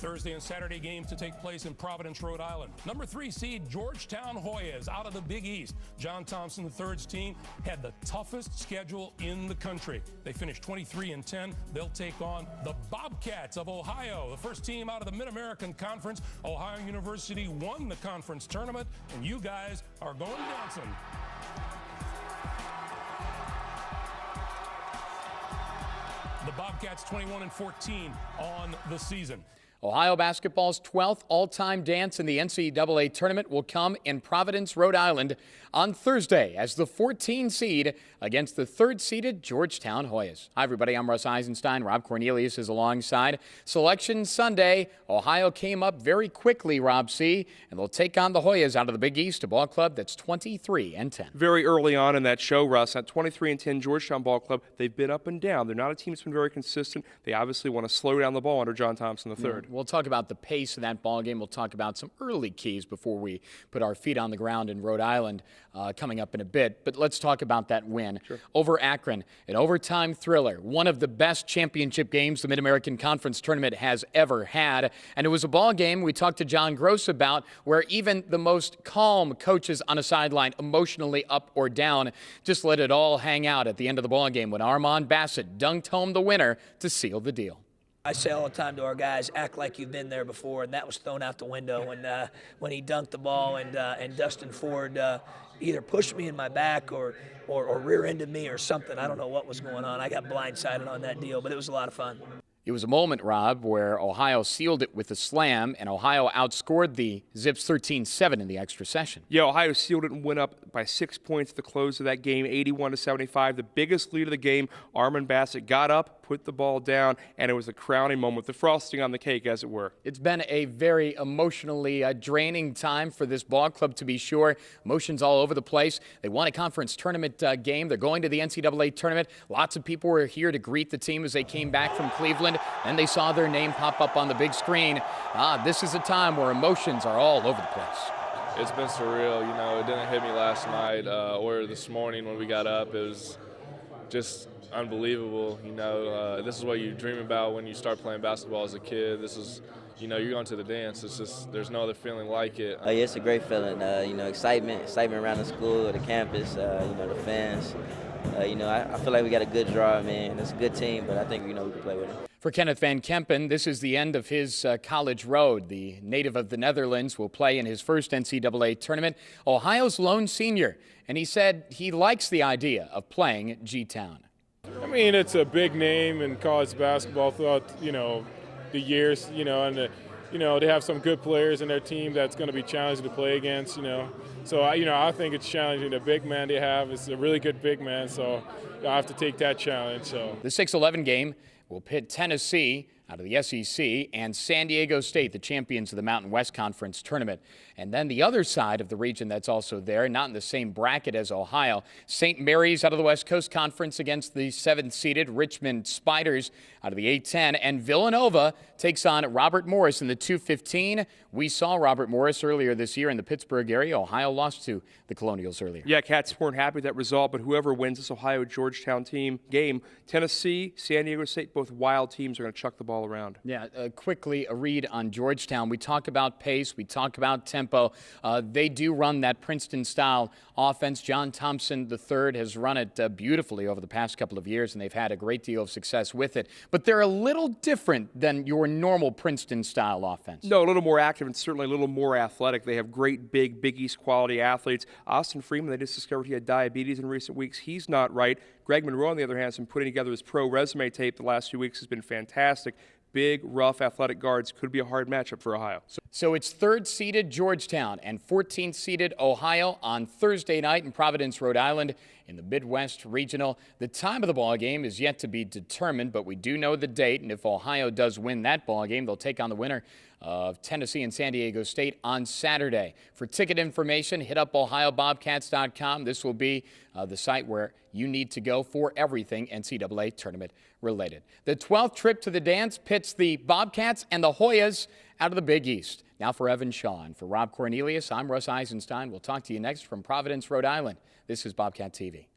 Thursday and Saturday games to take place in Providence, Rhode Island. Number 3 seed Georgetown Hoyas out of the Big East. John Thompson III's team had the toughest schedule in the country. They finished 23-10. They'll take on the Bobcats of Ohio, the first team out of the Mid-American Conference. Ohio University won the conference tournament, and you guys are going dancing. The Bobcats 21-14 on the season. Ohio basketball's 12th all-time dance in the NCAA tournament will come in Providence, Rhode Island on Thursday as the 14 seed against the 3rd-seeded Georgetown Hoyas. Hi, everybody. I'm Russ Eisenstein. Rob Cornelius is alongside. Selection Sunday, Ohio came up very quickly, Rob C., and they'll take on the Hoyas out of the Big East, a ball club that's 23-10. Very early on in that show, Russ, at 23-10 Georgetown ball club, they've been up and down. They're not a team that's been very consistent. They obviously want to slow down the ball under John Thompson III. Yeah. We'll talk about the pace of that ball game. We'll talk about some early keys before we put our feet on the ground in Rhode Island coming up in a bit. But let's talk about that win over Akron, an overtime thriller, one of the best championship games the Mid-American Conference tournament has ever had. And it was a ball game we talked to John Gross about where even the most calm coaches on a sideline, emotionally up or down, just let it all hang out at the end of the ball game when Armand Bassett dunked home the winner to seal the deal. I say all the time to our guys, act like you've been there before, and that was thrown out the window when he dunked the ball and Dustin Ford either pushed me in my back or rear-ended me or something. I don't know what was going on. I got blindsided on that deal, but it was a lot of fun. It was a moment, Rob, where Ohio sealed it with a slam, and Ohio outscored the Zips 13-7 in the extra session. Yeah, Ohio sealed it and went up by 6 points at the close of that game, 81-75. The biggest lead of the game. Armand Bassett got up, put the ball down, and it was a crowning moment, the frosting on the cake, as it were. It's been a very emotionally draining time for this ball club, to be sure. Emotions all over the place. They won a conference tournament game. They're going to the NCAA tournament. Lots of people were here to greet the team as they came back from Cleveland. Then they saw their name pop up on the big screen. This is a time where emotions are all over the place. It's been surreal. You know, it didn't hit me last night or this morning when we got up. It was just unbelievable. You know, this is what you dream about when you start playing basketball as a kid. This is, you know, you're going to the dance. It's just, there's no other feeling like it. Yeah, it's a great feeling. You know, excitement around the school, the campus, you know, the fans. You know, I feel like we got a good draw, man. It's a good team, but I think, you know, we can play with it. For Kenneth Van Kempen, this is the end of his college road. The native of the Netherlands will play in his first NCAA tournament, Ohio's lone senior, and he said he likes the idea of playing at G-Town. I mean, it's a big name in college basketball throughout, you know, the years, you know, and you know, they have some good players in their team that's going to be challenging to play against, you know. So, you know, I think it's challenging. The big man they have is a really good big man, so I have to take that challenge. So the 6-11 game will pit Tennessee out of the SEC and San Diego State, the champions of the Mountain West Conference tournament. And then the other side of the region that's also there, not in the same bracket as Ohio, St. Mary's out of the West Coast Conference against the 7th-seeded Richmond Spiders out of the A-10. And Villanova takes on Robert Morris in the 2-15. We saw Robert Morris earlier this year in the Pittsburgh area. Ohio lost to the Colonials earlier. Yeah, Cats weren't happy with that result, but whoever wins this Ohio-Georgetown team game, Tennessee, San Diego State, both wild teams are going to chuck the ball around. Yeah, quickly a read on Georgetown. We talk about pace, we talk about tempo. They do run that Princeton-style offense. John Thompson III has run it beautifully over the past couple of years, and they've had a great deal of success with it. But they're a little different than your normal Princeton-style offense. No, a little more active and certainly a little more athletic. They have great Big East quality athletes. Austin Freeman, they just discovered he had diabetes in recent weeks. He's not right. Greg Monroe, on the other hand, has been putting together his pro resume tape the last few weeks. Has been fantastic. Big, rough, athletic guards could be a hard matchup for Ohio. So it's 3rd-seeded Georgetown and 14th-seeded Ohio on Thursday night in Providence, Rhode Island in the Midwest Regional. The time of the ball game is yet to be determined, but we do know the date, and if Ohio does win that ball game, they'll take on the winner of Tennessee and San Diego State on Saturday. For ticket information, hit up OhioBobcats.com. This will be the site where you need to go for everything NCAA tournament related. The 12th trip to the dance pits the Bobcats and the Hoyas out of the Big East. Now for Evan Shaw and for Rob Cornelius, I'm Russ Eisenstein. We'll talk to you next from Providence, Rhode Island. This is Bobcat TV.